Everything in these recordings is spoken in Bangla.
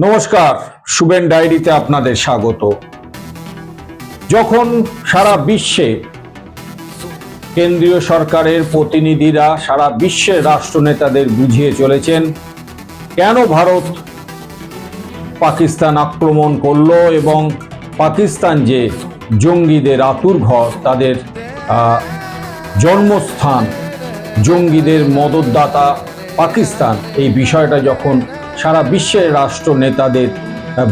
নমস্কার, শুভেন ডায়েরিতে আপনাদের স্বাগত। যখন সারা বিশ্বে কেন্দ্রীয় সরকারের প্রতিনিধিরা সারা বিশ্বের রাষ্ট্রনেতাদের বুঝিয়ে চলেছেন কেন ভারত পাকিস্তান আক্রমণ করলো এবং পাকিস্তান যে জঙ্গিদের আতুরঘর, তাদের জন্মস্থান, জঙ্গিদের মদতদাতা পাকিস্তান, এই বিষয়টা যখন সারা বিশ্বের রাষ্ট্রনেতাদের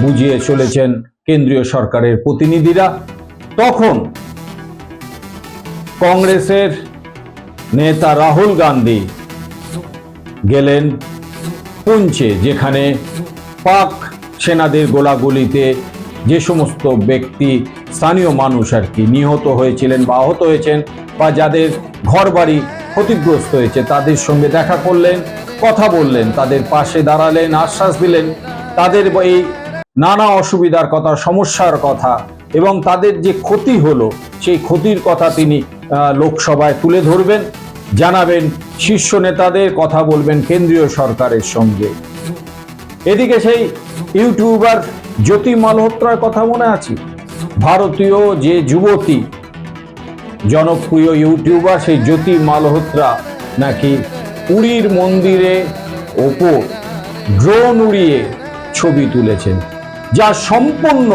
বুঝিয়ে চলেছেন কেন্দ্রীয় সরকারের প্রতিনিধিরা, তখন কংগ্রেসের নেতা রাহুল গান্ধী গেলেন পুঞ্চে, যেখানে পাক সেনাদের গোলাগুলিতে যে সমস্ত ব্যক্তি, স্থানীয় মানুষ নিহত হয়েছিলেন বা আহত হয়েছেন বা যাদের ঘরবাড়ি ক্ষতিগ্রস্ত হয়েছে, তাদের সঙ্গে দেখা করলেন, কথা বললেন, তাদের পাশে দাঁড়ালেন, আশ্বাস দিলেন তাদের এই নানা অসুবিধার কথা, সমস্যার কথা এবং তাদের যে ক্ষতি হলো সেই ক্ষতির কথা তিনি লোকসভায় তুলে ধরবেন, জানাবেন শীর্ষ নেতাদের, কথা বলবেন কেন্দ্রীয় সরকারের সঙ্গে। এদিকে সেই ইউটিউবার জ্যোতি মালহোত্রার কথা মনে আছে? ভারতীয় যে যুবতী জনপ্রিয় ইউটিউবার সেই জ্যোতি মালহোত্রা নাকি পুরীর মন্দিরে ওপর ড্রোন উড়িয়ে ছবি তুলেছেন, যা সম্পূর্ণ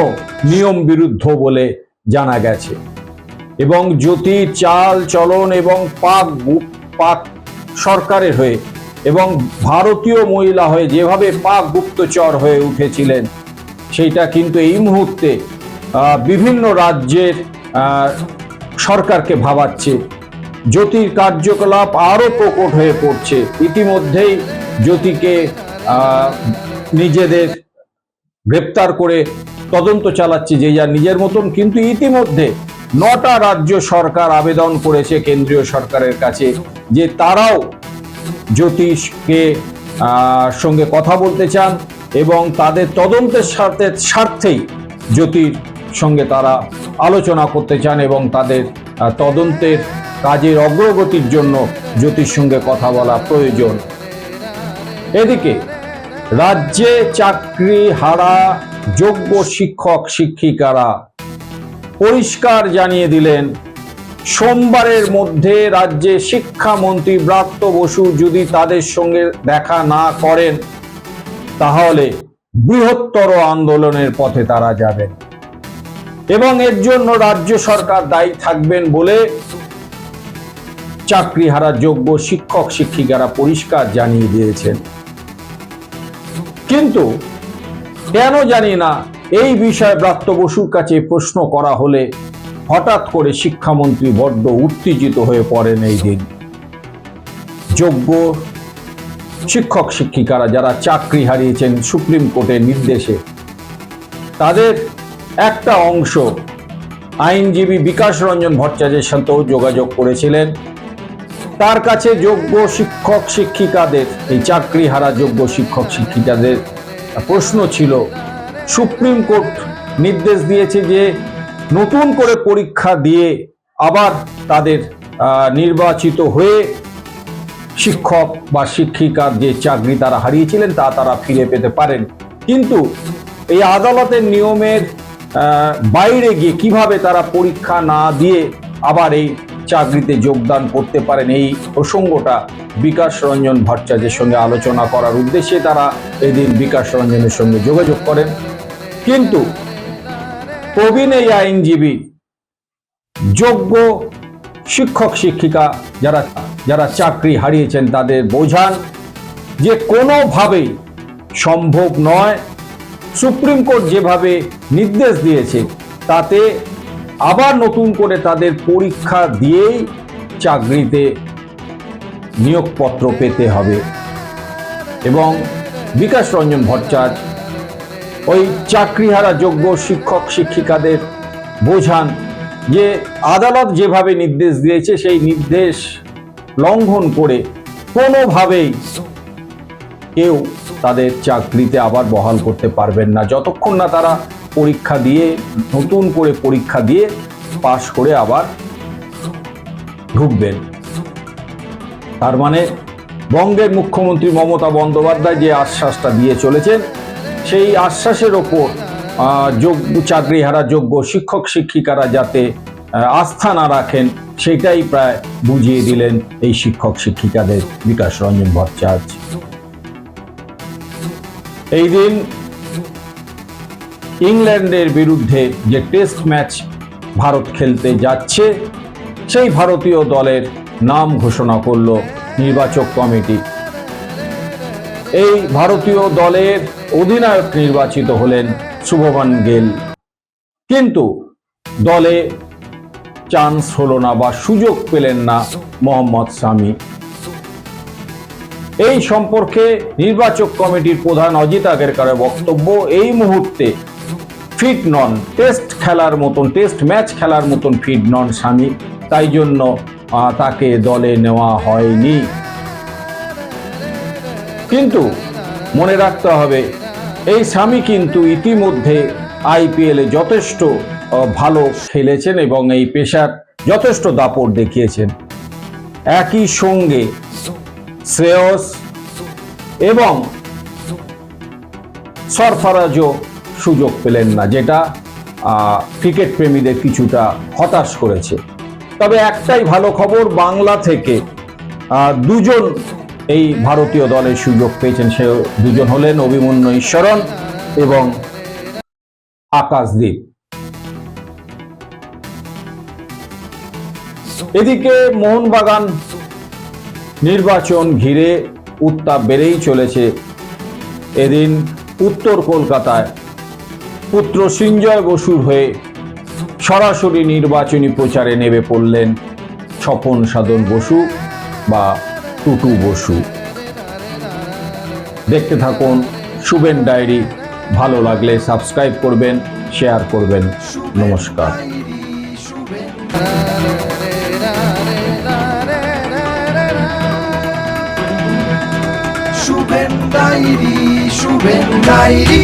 নিয়ম বিরুদ্ধ বলে জানা গেছে। এবং জ্যোতির চাল চলন এবং পাক সরকারের হয়ে এবং ভারতীয় মহিলা হয়ে যেভাবে পাক গুপ্তচর হয়ে উঠেছিলেন, সেইটা কিন্তু এই মুহূর্তে বিভিন্ন রাজ্যের সরকারকে ভাবাচ্ছে। জ্যোতির কার্যকলাপ আরো প্রকট হয়ে পড়ছে। ইতিমধ্যেই জ্যোতিকে নিজেদের গ্রেপ্তার করে তদন্ত চালাচ্ছে যে যার নিজের মতন, কিন্তু ইতিমধ্যে 9টা রাজ্য সরকার আবেদন করেছে কেন্দ্রীয় সরকারের কাছে যে তারাও জ্যোতিষকে সঙ্গে কথা বলতে চান এবং তাদের তদন্তের স্বার্থেই জ্যোতির সঙ্গে তারা আলোচনা করতে চান এবং তাদের তদন্তের কাজের অগ্রগতির জন্য জ্যোতির সঙ্গে কথা বলা প্রয়োজন। এদিকে রাজ্যে চাকরি হারা যোগ্য শিক্ষক শিক্ষিকারা পরিষ্কার জানিয়ে দিলেন, সোমবারের মধ্যে রাজ্যে শিক্ষামন্ত্রী ব্রাত্য বসু যদি তাদের সঙ্গে দেখা না করেন তাহলে বৃহত্তর আন্দোলনের পথে তারা যাবেন এবং এর জন্য রাজ্য সরকার দায়ী থাকবেন বলে চাকরিহারা যোগ্য শিক্ষক শিক্ষিকারা পরিষ্কার জানিয়ে দিয়েছেন। কিন্তু কেন জানি না এই বিষয়ে ব্রাত্য বসুর কাছে প্রশ্ন করা হলে হঠাৎ করে শিক্ষামন্ত্রী বড্ড উত্তেজিত হয়ে পড়েন। এই দিন যোগ্য শিক্ষক শিক্ষিকারা যারা চাকরি হারিয়েছেন সুপ্রিম কোর্টের নির্দেশে, তাদের একটা অংশ আইনজীবী বিকাশ রঞ্জন ভট্টাচার্যের সাথেও যোগাযোগ করেছিলেন। তার কাছে যোগ্য শিক্ষক শিক্ষিকাদের, এই চাকরি হারা যোগ্য শিক্ষক শিক্ষিকাদের প্রশ্ন ছিল, সুপ্রিম কোর্ট নির্দেশ দিয়েছে যে নতুন করে পরীক্ষা দিয়ে আবার তাদের নির্বাচিত হয়ে শিক্ষক বা শিক্ষিকার যে চাকরি তারা হারিয়েছিলেন তা তারা ফিরে পেতে পারেন, কিন্তু এই আদালতের নিয়মের বাইরে গিয়ে কিভাবে তারা পরীক্ষা না দিয়ে আবার এই চাকরিতে যোগদান করতে পারেন, এই প্রসঙ্গটা বিকাশ রঞ্জন ভট্টাচার্যের সঙ্গে আলোচনা করার উদ্দেশ্যে তারা এদিন বিকাশ রঞ্জনের সঙ্গে যোগাযোগ করেন। কিন্তু প্রবীণ এই আইনজীবী যোগ্য শিক্ষক শিক্ষিকা যারা চাকরি হারিয়েছেন তাদের বোঝান যে কোনোভাবেই সম্ভব নয়, সুপ্রিম কোর্ট যেভাবে নির্দেশ দিয়েছে তাতে আবার নতুন করে তাদের পরীক্ষা দিয়েই চাকরিতে নিয়োগপত্র পেতে হবে। এবং বিকাশ রঞ্জন ভট্টাচার্য ওই চাকরিহারা যোগ্য শিক্ষক শিক্ষিকাদের বোঝান যে আদালত যেভাবে নির্দেশ দিয়েছে সেই নির্দেশ লঙ্ঘন করে কোনোভাবেই কেউ তাদের চাকরিতে আবার বহাল করতে পারবেন না, যতক্ষণ না তারা পরীক্ষা দিয়ে নতুন করে পরীক্ষা দিয়ে পাশ করে আবার ঢুকবেন। তার মানে বঙ্গের মুখ্যমন্ত্রী মমতা বন্দ্যোপাধ্যায় যে আশ্বাসটা দিয়ে চলেছেন সেই আশ্বাসের ওপর যোগ্য চাকরিহারা যোগ্য শিক্ষক শিক্ষিকারা যাতে আস্থা না রাখেন সেটাই প্রায় বুঝিয়ে দিলেন এই শিক্ষক শিক্ষিকাদের বিকাশ রঞ্জন ভট্টাচার্য। এই দিন ইংল্যান্ডের বিরুদ্ধে যে টেস্ট ম্যাচ ভারত খেলতে যাচ্ছে সেই ভারতীয় দলের নাম ঘোষণা করল নির্বাচক কমিটি। এই ভারতীয় দলের অধিনায়ক নির্বাচিত হলেন শুভমান গিল, কিন্তু দলে চান্স হলো না বা সুযোগ পেলেন না মোহাম্মদ শামি। এই সম্পর্কে নির্বাচক কমিটির প্রধান অজিত আগরকরের বক্তব্য, এই মুহূর্তে ফিট নন, টেস্ট ম্যাচ খেলার মতন ফিট নন শামি, তাই জন্য তাকে দলে নেওয়া হয়নি। কিন্তু মনে রাখতে হবে এই শামি কিন্তু ইতিমধ্যে আইপিএলে যথেষ্ট ভালো খেলেছেন এবং এই পেশার যথেষ্ট দাপট দেখিয়েছেন। একই সঙ্গে শ্রেয়স এবং সরফরাজও সুযোগ পেলেন না, যেটা ক্রিকেট প্রেমীদের কিছুটা হতাশ করেছে। তবে একটাই ভালো খবর, বাংলা থেকে দুজন এই ভারতীয় দলের সুযোগ পেয়েছেন। সে দুজন হলেন অভিমন্যু ঈশ্বরন এবং আকাশদীপ। এদিকে মোহনবাগান নির্বাচন ঘিরে উত্তাপ বেড়েই চলেছে। এদিন উত্তর কলকাতায় পুত্র সৃঞ্জয় বসুর হয়ে সরাসরি নির্বাচনী প্রচারে নেমে পড়লেন স্বপন সাধন বসু বা টুটু বসু। দেখতে থাকুন শুভেন ডায়েরি। ভালো লাগলে সাবস্ক্রাইব করবেন, শেয়ার করবেন। নমস্কার। Shuven diary, Shuven diary.